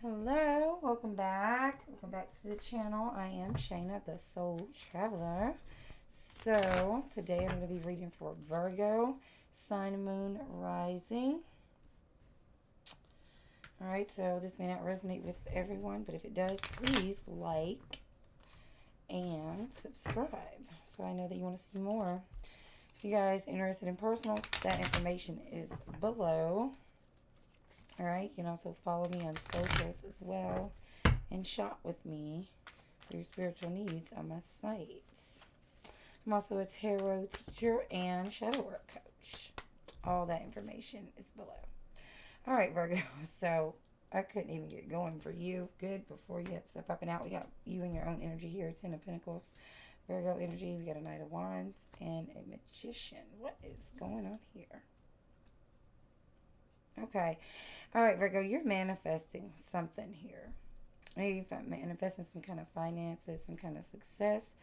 Hello, welcome back. Welcome back to the channel. I am Shayna, the Soul Traveler. So, today I'm going to be reading for Virgo, Sun, Moon, Rising. Alright, so this may not resonate with everyone, but if it does, please like and subscribe so I know that you want to see more. If you guys are interested in personals, that information is below. Alright, you can also follow me on socials as well and shop with me for your spiritual needs on my sites. I'm also a tarot teacher and shadow work coach. All that information is below. Alright, Virgo, so I couldn't even get going for you. Good, before you had stuff up and out, we got you and your own energy here. Ten of Pentacles, Virgo energy. We got a Knight of Wands and a Magician. What is going on here? Okay. All right, Virgo, you're manifesting something here. Maybe you're manifesting some kind of finances, some kind of success.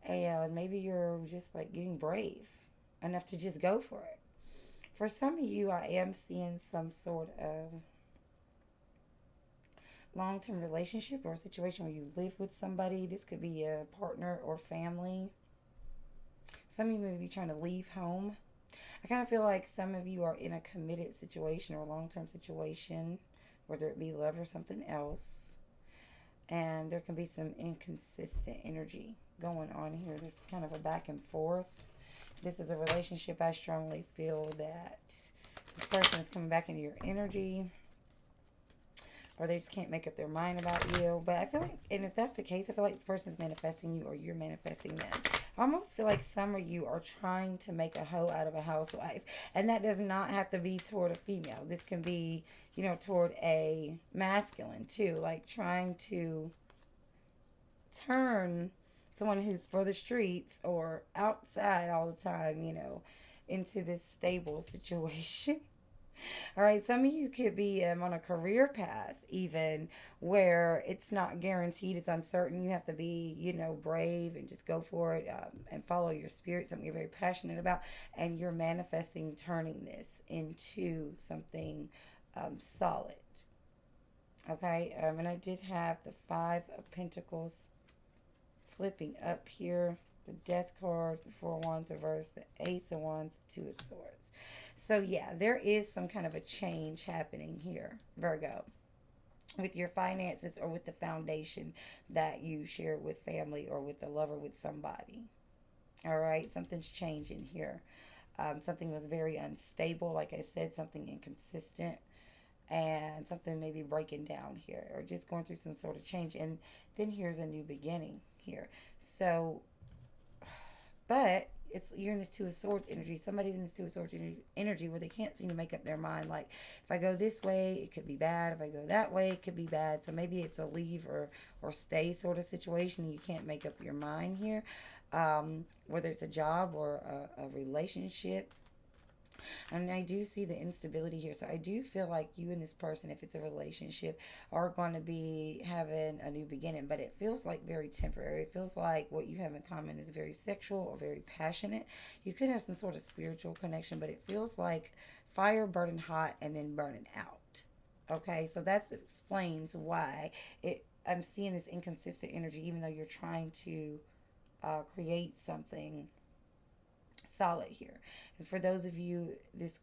And maybe you're just like getting brave enough to just go for it. For some of you, I am seeing some sort of long-term relationship or a situation where you live with somebody. This could be a partner or family. Some of you may be trying to leave home. I kind of feel like some of you are in a committed situation or a long-term situation, whether it be love or something else. And there can be some inconsistent energy going on here. There's kind of a back and forth. This is a relationship. I strongly feel that this person is coming back into your energy, or they just can't make up their mind about you. But I feel like, and if that's the case, I feel like this person is manifesting you or you're manifesting them. I almost feel like some of you are trying to make a hoe out of a housewife. And that does not have to be toward a female. This can be, toward a masculine too. Like trying to turn someone who's for the streets or outside all the time, into this stable situation. All right, some of you could be on a career path even where it's not guaranteed, it's uncertain. You have to be, brave and just go for it and follow your spirit, something you're very passionate about, and you're manifesting turning this into something solid. Okay, and I did have the Five of Pentacles flipping up here, the Death card, the Four of Wands reversed, the Ace of Wands, Two of Swords. So yeah, there is some kind of a change happening here, Virgo, with your finances or with the foundation that you share with family or with the lover, with somebody. All right, something's changing here. Something was very unstable, like I said, something inconsistent, and something maybe breaking down here or just going through some sort of change. And then here's a new beginning here. So, but you're in this Two of Swords energy. Somebody's in this Two of Swords energy where they can't seem to make up their mind. Like, if I go this way, it could be bad. If I go that way, it could be bad. So maybe it's a leave or stay sort of situation. And you can't make up your mind here. Whether it's a job or a relationship. And I do see the instability here. So I do feel like you and this person, if it's a relationship, are going to be having a new beginning. But it feels like very temporary. It feels like what you have in common is very sexual or very passionate. You could have some sort of spiritual connection, but it feels like fire burning hot and then burning out. Okay, so that explains why I'm seeing this inconsistent energy, even though you're trying to create something solid here. As for those of you, this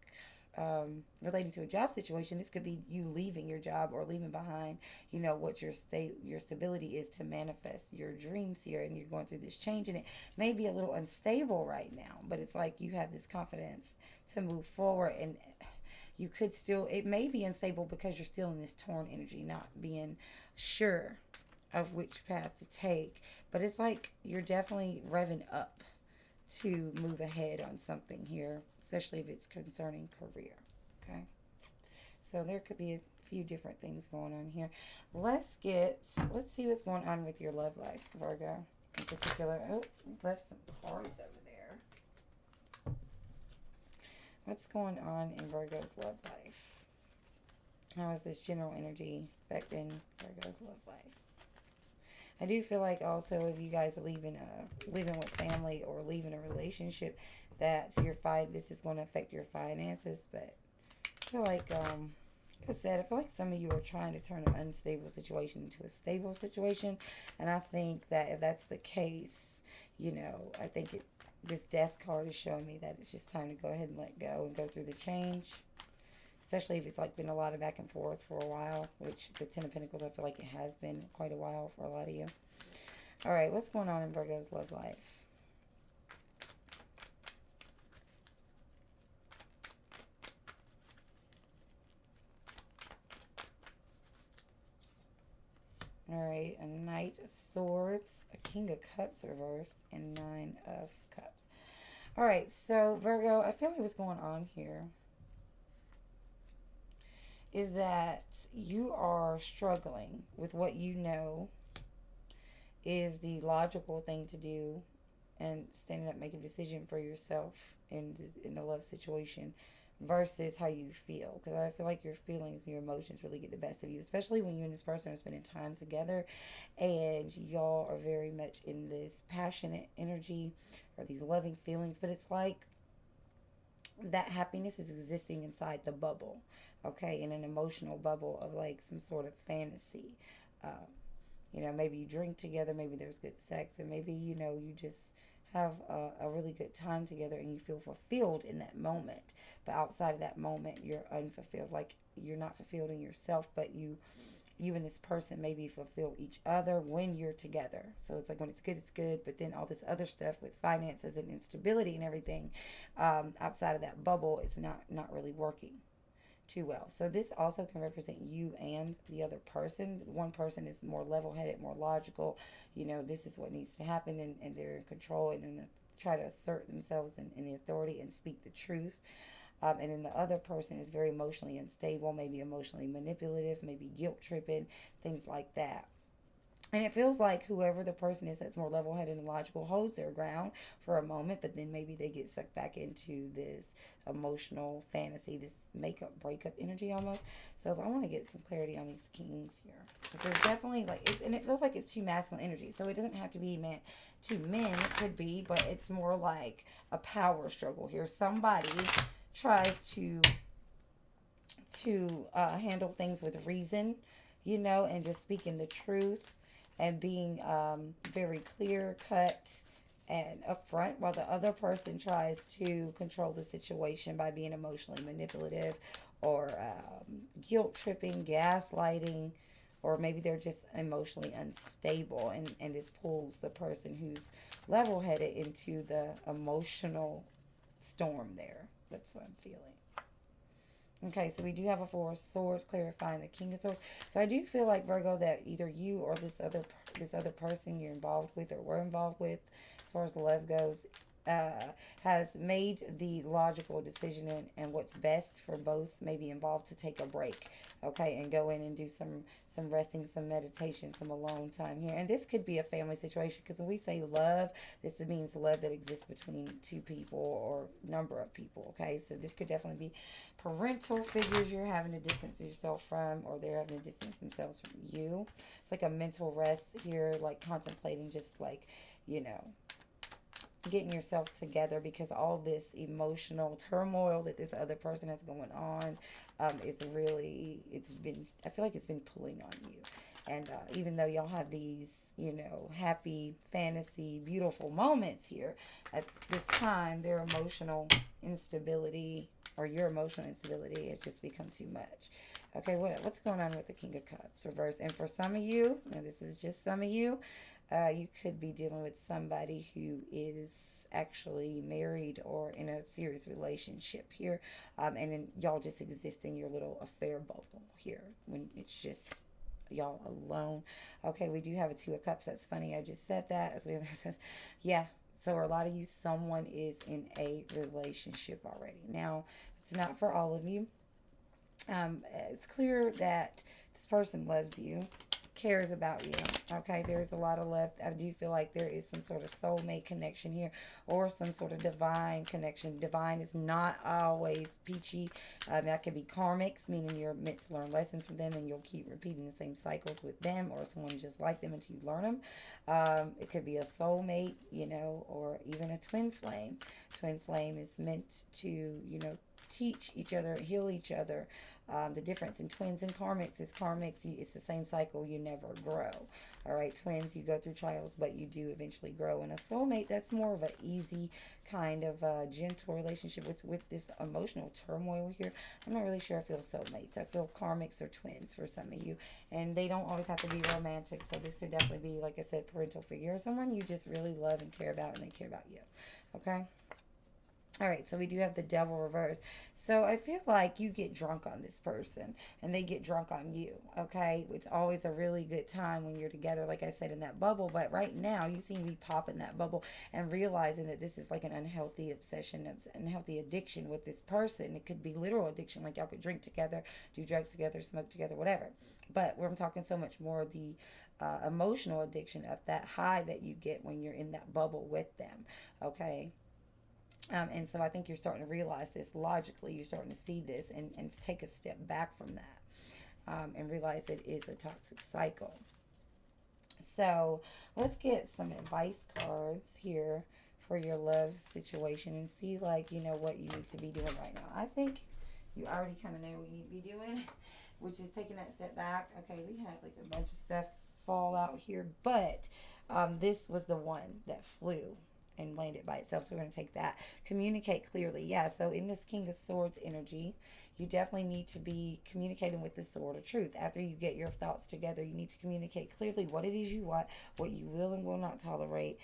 relating to a job situation, this could be you leaving your job or leaving behind, what your stability is to manifest your dreams here, and you're going through this change, and it may be a little unstable right now, but it's like you have this confidence to move forward, and you could still, it may be unstable because you're still in this torn energy, not being sure of which path to take, but it's like you're definitely revving up to move ahead on something here, especially if it's concerning career. Okay, so there could be a few different things going on here. Let's see what's going on with your love life, Virgo, in particular. Oh, we left some cards over there. What's going on in Virgo's love life? How is this general energy affecting Virgo's love life? I do feel like also if you guys are living with family or leaving a relationship, that this is going to affect your finances. But I feel like Like I said, I feel like some of you are trying to turn an unstable situation into a stable situation. And I think that if that's the case, I think this death card is showing me that it's just time to go ahead and let go and go through the change. Especially if it's like been a lot of back and forth for a while, which the Ten of Pentacles, I feel like it has been quite a while for a lot of you. All right, what's going on in Virgo's love life? All right, a Knight of Swords, a King of Cups reversed, and Nine of Cups. All right, so Virgo, I feel like what's going on here is that you are struggling with what you know is the logical thing to do and standing up, making a decision for yourself in a love situation versus how you feel. Because I feel like your feelings and your emotions really get the best of you, especially when you and this person are spending time together and y'all are very much in this passionate energy or these loving feelings. But it's like that happiness is existing inside the bubble, okay, in an emotional bubble of like some sort of fantasy. Um, maybe you drink together, maybe there's good sex, and maybe, you just have a really good time together and you feel fulfilled in that moment. But outside of that moment, you're unfulfilled. Like you're not fulfilled in yourself, but you and this person maybe fulfill each other when you're together. So it's like when it's good, but then all this other stuff with finances and instability and everything outside of that bubble, it's not really working too well. So this also can represent you and the other person. One person is more level-headed, more logical. This is what needs to happen, and they're in control and try to assert themselves in the authority and speak the truth. And then the other person is very emotionally unstable, maybe emotionally manipulative, maybe guilt tripping, things like that. And it feels like whoever the person is that's more level headed and logical holds their ground for a moment, but then maybe they get sucked back into this emotional fantasy, this makeup breakup energy almost. So I want to get some clarity on these kings here. Because there's definitely and it feels like it's too masculine energy. So it doesn't have to be meant to men, it could be, but it's more like a power struggle here. Somebody tries to handle things with reason, and just speaking the truth and being very clear cut and upfront, while the other person tries to control the situation by being emotionally manipulative or guilt tripping, gaslighting, or maybe they're just emotionally unstable, and this pulls the person who's level headed into the emotional storm there. That's what I'm feeling. Okay, so we do have a Four of Swords clarifying the King of Swords. So I do feel like, Virgo, that either you or this other person you're involved with or were involved with, as far as love goes, has made the logical decision and what's best for both maybe involved to take a break, okay, and go in and do some resting, some meditation, some alone time here. And this could be a family situation, because when we say love, this means love that exists between two people or number of people, okay? So this could definitely be parental figures you're having to distance yourself from, or they're having to distance themselves from you. It's like a mental rest here, like contemplating just like, getting yourself together, because all this emotional turmoil that this other person has going on is really, I feel like it's been pulling on you. And even though y'all have these, happy, fantasy, beautiful moments here, at this time, their emotional instability, or your emotional instability, has just become too much. Okay, what's going on with the King of Cups reverse? And for some of you, and this is just some of you, you could be dealing with somebody who is actually married or in a serious relationship here, and then y'all just exist in your little affair bubble here when it's just y'all alone. Okay, we do have a Two of Cups. That's funny, I just said that, as we have says, yeah. So for a lot of you, someone is in a relationship already. Now, it's not for all of you. It's clear that this person loves you, cares about you. Okay, there's a lot of love. I do feel like there is some sort of soulmate connection here, or some sort of divine connection. Divine is not always peachy. That could be karmics, meaning you're meant to learn lessons from them and you'll keep repeating the same cycles with them, or someone just like them until you learn them. It could be a soulmate, or even a twin flame. Twin flame is meant to, teach each other, heal each other, The difference in twins and karmics is it's the same cycle. You never grow. All right, twins, you go through trials, but you do eventually grow. And a soulmate, that's more of an easy kind of gentle relationship with this emotional turmoil here. I'm not really sure I feel soulmates. I feel karmics or twins for some of you. And they don't always have to be romantic. So this could definitely be, like I said, parental figure. Someone you just really love and care about, and they care about you. Okay? All right, so we do have the devil reverse. So I feel like you get drunk on this person and they get drunk on you, okay? It's always a really good time when you're together, like I said, in that bubble. But right now, you seem to be popping that bubble and realizing that this is like an unhealthy obsession, unhealthy addiction with this person. It could be literal addiction, like y'all could drink together, do drugs together, smoke together, whatever. But I'm talking so much more the emotional addiction of that high that you get when you're in that bubble with them, okay? And so I think you're starting to realize this logically. You're starting to see this and take a step back from that and realize it is a toxic cycle. So let's get some advice cards here for your love situation and see, like, you know, what you need to be doing right now. I think you already kind of know what you need to be doing, which is taking that step back. Okay, we have like a bunch of stuff fall out here, but this was the one that flew and landed by itself. So we're going to take that. Communicate clearly. Yeah, so in this King of Swords energy, you definitely need to be communicating with the sword of truth. After you get your thoughts together, you need to communicate clearly what it is you want, what you will and will not tolerate,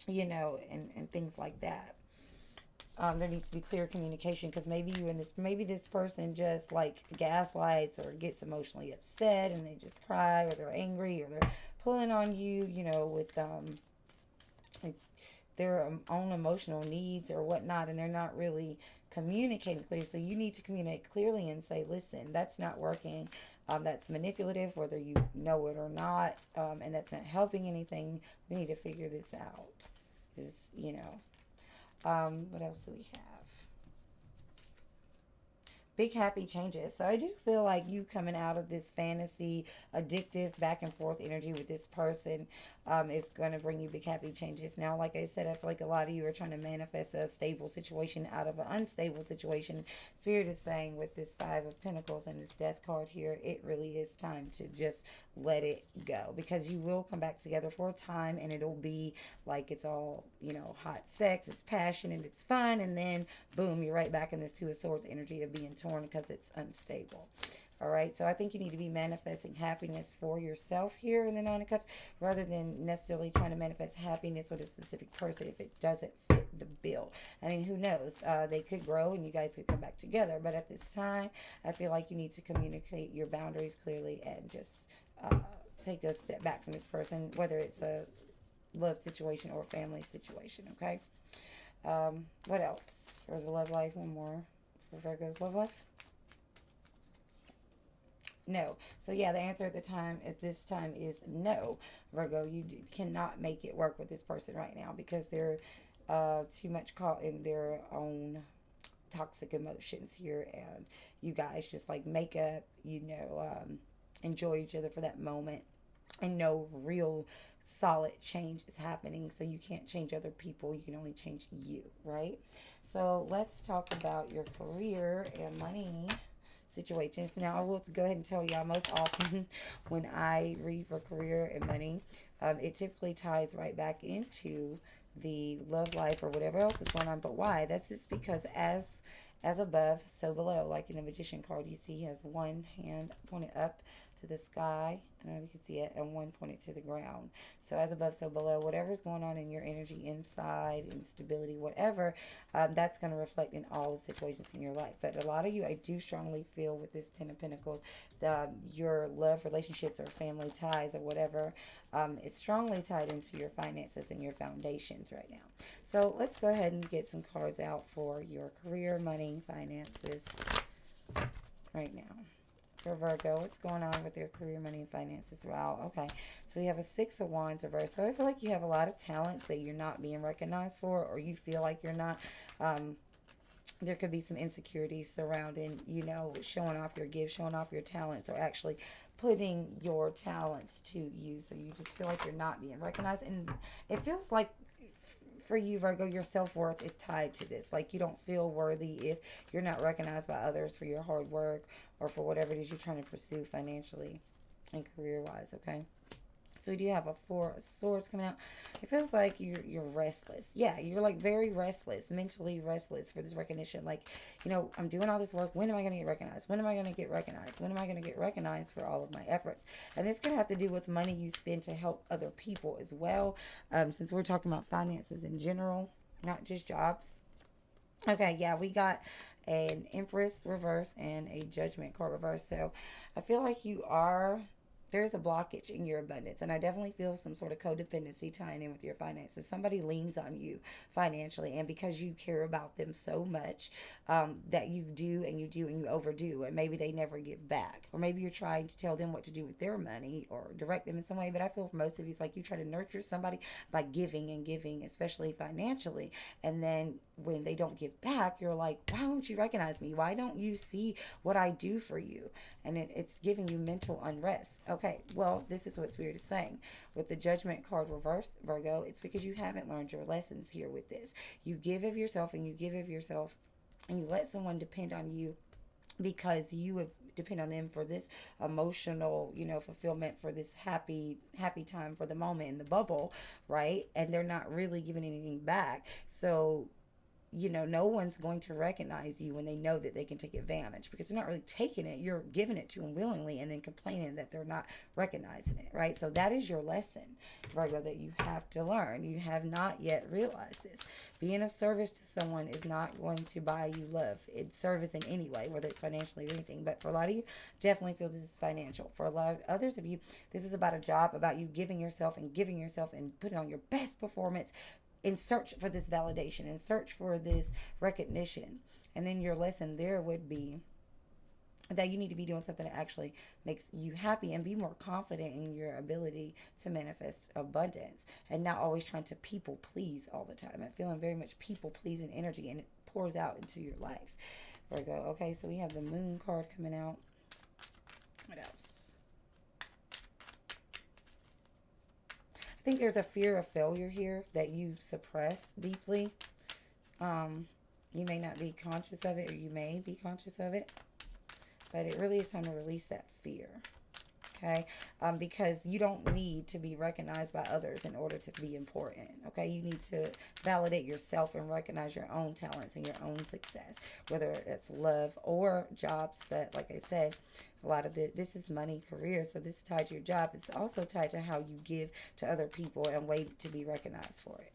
you know, and things like that. There needs to be clear communication, because maybe this person just like gaslights or gets emotionally upset and they just cry, or they're angry, or they're pulling on you, you know, with like their own emotional needs or whatnot, and they're not really communicating clearly. So you need to communicate clearly and say, listen, that's not working. That's manipulative, whether you know it or not, and that's not helping anything. We need to figure this out. You know, what else do we have? Big happy changes. So I do feel like you coming out of this fantasy, addictive, back and forth energy with this person is going to bring you big happy changes. Now, like I said, I feel like a lot of you are trying to manifest a stable situation out of an unstable situation. Spirit is saying with this Five of Pentacles and this Death card here, it really is time to just let it go, because you will come back together for a time and it'll be like it's all, you know, hot sex, it's passion and it's fun, and then boom, you're right back in this Two of Swords energy of being torn because it's unstable. All right, so I think you need to be manifesting happiness for yourself here in the Nine of Cups, rather than necessarily trying to manifest happiness with a specific person if it doesn't fit the bill. I mean, who knows? They could grow and you guys could come back together. But at this time, I feel like you need to communicate your boundaries clearly and just take a step back from this person, whether it's a love situation or family situation, okay? What else for the love life? One more for Virgo's love life. No. So yeah, the answer at this time is no, Virgo. You cannot make it work with this person right now, because they're too much caught in their own toxic emotions here, and you guys just like make up, you know, enjoy each other for that moment, and no real solid change is happening. So you can't change other people, you can only change you, right? So let's talk about your career and money situations. Now, I will go ahead and tell y'all, most often when I read for career and money, it typically ties right back into the love life or whatever else is going on. But why? That's just because as above, so below. Like in the Magician card, you see he has one hand pointed up to the sky. I don't know if you can see it, and one pointed to the ground. So as above, so below. Whatever's going on in your energy inside, instability, whatever, that's going to reflect in all the situations in your life. But a lot of you, I do strongly feel with this Ten of Pentacles, your love relationships or family ties or whatever is strongly tied into your finances and your foundations right now. So let's go ahead and get some cards out for your career, money, finances right now. For Virgo, what's going on with their career, money, and finances? Wow, okay. So we have a Six of Wands reversed. So I feel like you have a lot of talents that you're not being recognized for, or you feel like you're not. There could be some insecurities surrounding, you know, showing off your gifts, showing off your talents, or actually putting your talents to use. So you just feel like you're not being recognized. And it feels like for you, Virgo, your self-worth is tied to this. Like, you don't feel worthy if you're not recognized by others for your hard work or for whatever it is you're trying to pursue financially and career-wise, okay? So we do have a Four of Swords coming out. It feels like you're restless. Yeah, you're like very restless, mentally restless for this recognition. Like, I'm doing all this work. When am I going to get recognized? When am I going to get recognized? When am I going to get recognized for all of my efforts? And this could have to do with money you spend to help other people as well. Since we're talking about finances in general, not just jobs. Okay, yeah, we got an Empress reverse and a Judgment card reverse. So I feel like there's a blockage in your abundance, and I definitely feel some sort of codependency tying in with your finances. Somebody leans on you financially, and because you care about them so much, that you do and you do and you overdo, and maybe they never give back, or maybe you're trying to tell them what to do with their money or direct them in some way. But I feel for most of you, it's like you try to nurture somebody by giving and giving, especially financially, and then when they don't give back, you're like, why don't you recognize me? Why don't you see what I do for you? And it's giving you mental unrest. Okay, well, this is what Spirit is saying. With the Judgment card reversed, Virgo, it's because you haven't learned your lessons here with this. You give of yourself and you give of yourself, and you let someone depend on you because you have depend on them for this emotional, fulfillment, for this happy time, for the moment in the bubble, right? And they're not really giving anything back. So no one's going to recognize you when they know that they can take advantage, because they're not really taking it. You're giving it to them willingly and then complaining that they're not recognizing it, right? So that is your lesson, Virgo, that you have to learn. You have not yet realized this. Being of service to someone is not going to buy you love. It's service in any way, whether it's financially or anything. But for a lot of you, definitely feel this is financial. For a lot of others of you, this is about a job, about you giving yourself and putting on your best performance in search for this validation, in search for this recognition. And then your lesson there would be that you need to be doing something that actually makes you happy, and be more confident in your ability to manifest abundance, and not always trying to people please all the time. I'm feeling very much people pleasing energy, and it pours out into your life, Virgo. Okay, so we have the Moon card coming out. What else? I think there's a fear of failure here that you suppress deeply. You may not be conscious of it, or you may be conscious of it, but it really is time to release that fear. Okay, because you don't need to be recognized by others in order to be important. Okay, you need to validate yourself and recognize your own talents and your own success, whether it's love or jobs. But like I said, a lot of this is money, career, so this is tied to your job. It's also tied to how you give to other people and wait to be recognized for it,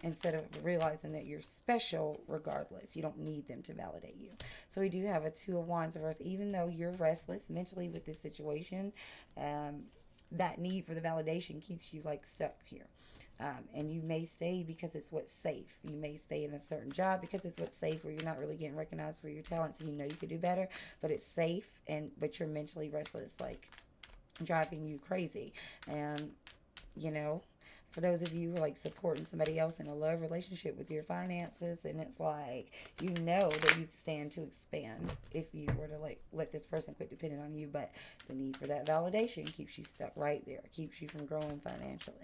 instead of realizing that you're special regardless. You don't need them to validate you. So we do have a Two of Wands reverse. Even though you're restless mentally with this situation, that need for the validation keeps you like stuck here. And you may stay because it's what's safe. You may stay in a certain job because it's what's safe, where you're not really getting recognized for your talents, and you could do better, but it's safe, but you're mentally restless, like driving you crazy. And for those of you who are like supporting somebody else in a love relationship with your finances, and it's like, that you stand to expand if you were to like let this person quit depending on you, but the need for that validation keeps you stuck right there, keeps you from growing financially.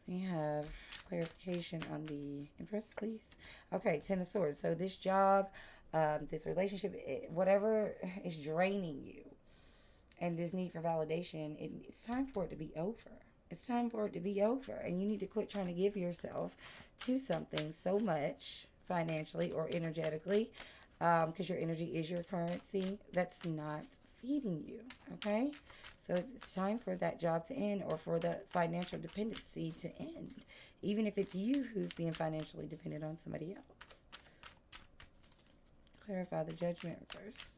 We have clarification on the Empress, please. Okay, Ten of Swords. So this job, this relationship, whatever is draining you, and this need for validation, it's time for it to be over. It's time for it to be over, and you need to quit trying to give yourself to something so much financially or energetically, because your energy is your currency. That's not feeding you, okay? So it's time for that job to end, or for the financial dependency to end, even if it's you who's being financially dependent on somebody else. Clarify the Judgment reverse.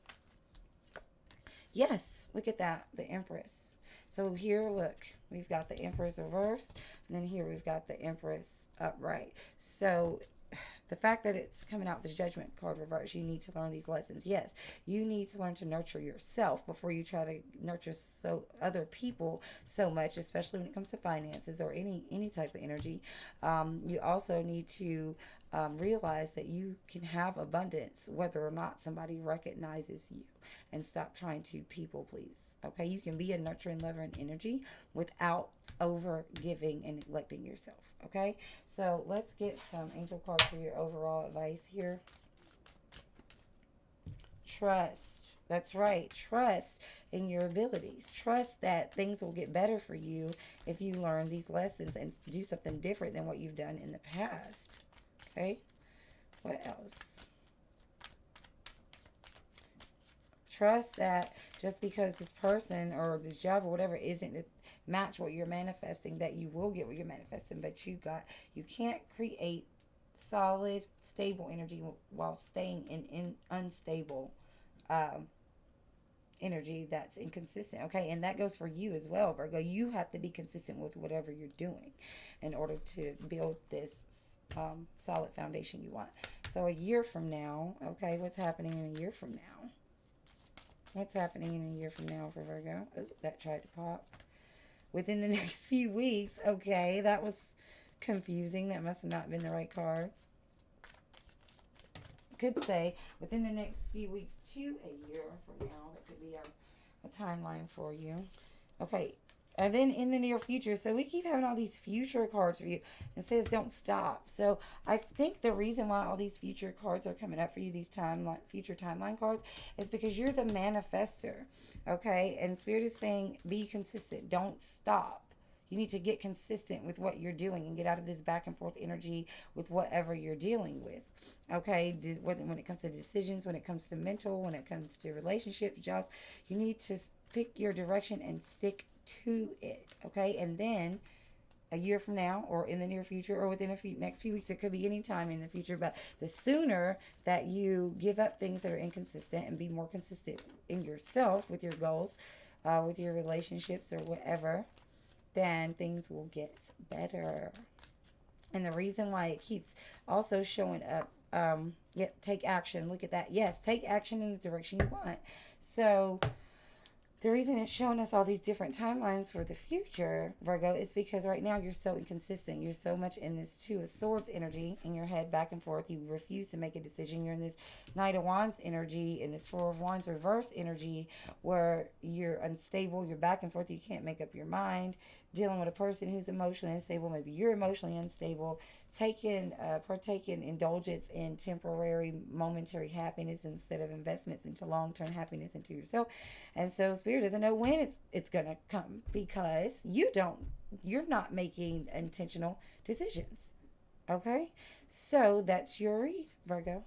Yes, look at that, the Empress. So here, look, we've got the Empress reversed, and then here we've got the Empress upright. So the fact that it's coming out with this Judgment card reverse, you need to learn these lessons. Yes, you need to learn to nurture yourself before you try to nurture other people so much, especially when it comes to finances or any type of energy. You also need to realize that you can have abundance whether or not somebody recognizes you, and stop trying to people please. Okay, you can be a nurturing lover and energy without over giving and neglecting yourself. Okay, so let's get some angel cards for your overall advice here. Trust. That's right. Trust in your abilities. Trust that things will get better for you if you learn these lessons and do something different than what you've done in the past. Okay? What else? Trust that just because this person or this job or whatever isn't match what you're manifesting, that you will get what you're manifesting, but you can't create solid, stable energy while staying in unstable energy that's inconsistent. Okay, and that goes for you as well, Virgo. You have to be consistent with whatever you're doing in order to build this solid foundation you want. So a year from now, okay, what's happening in a year from now? What's happening in a year from now for Virgo? Oh, that tried to pop. Within the next few weeks, okay, that was confusing. That must have not been the right card. Could say within the next few weeks to a year from now. That could be a timeline for you. Okay, and then in the near future. So we keep having all these future cards for you. It says don't stop. So I think the reason why all these future cards are coming up for you, these future timeline cards, is because you're the manifester. Okay, and Spirit is saying be consistent. Don't stop. You need to get consistent with what you're doing and get out of this back and forth energy with whatever you're dealing with. Okay, when it comes to decisions, when it comes to mental, when it comes to relationships, jobs, you need to pick your direction and stick to it. Okay, and then a year from now, or in the near future, or within next few weeks, it could be any time in the future, but the sooner that you give up things that are inconsistent and be more consistent in yourself with your goals, with your relationships or whatever, then things will get better. And the reason why it keeps also showing up, take action. Look at that. Yes, take action in the direction you want. So the reason it's showing us all these different timelines for the future, Virgo, is because right now you're so inconsistent. You're so much in this Two of Swords energy in your head, back and forth. You refuse to make a decision. You're in this Knight of Wands energy, in this Four of Wands reverse energy, where you're unstable. You're back and forth. You can't make up your mind. Dealing with a person who's emotionally unstable. Maybe you're emotionally unstable. Partaking indulgence in temporary, momentary happiness instead of investments into long-term happiness into yourself. And so Spirit doesn't know when it's gonna come, because you're not making intentional decisions. Okay, so that's your read, Virgo.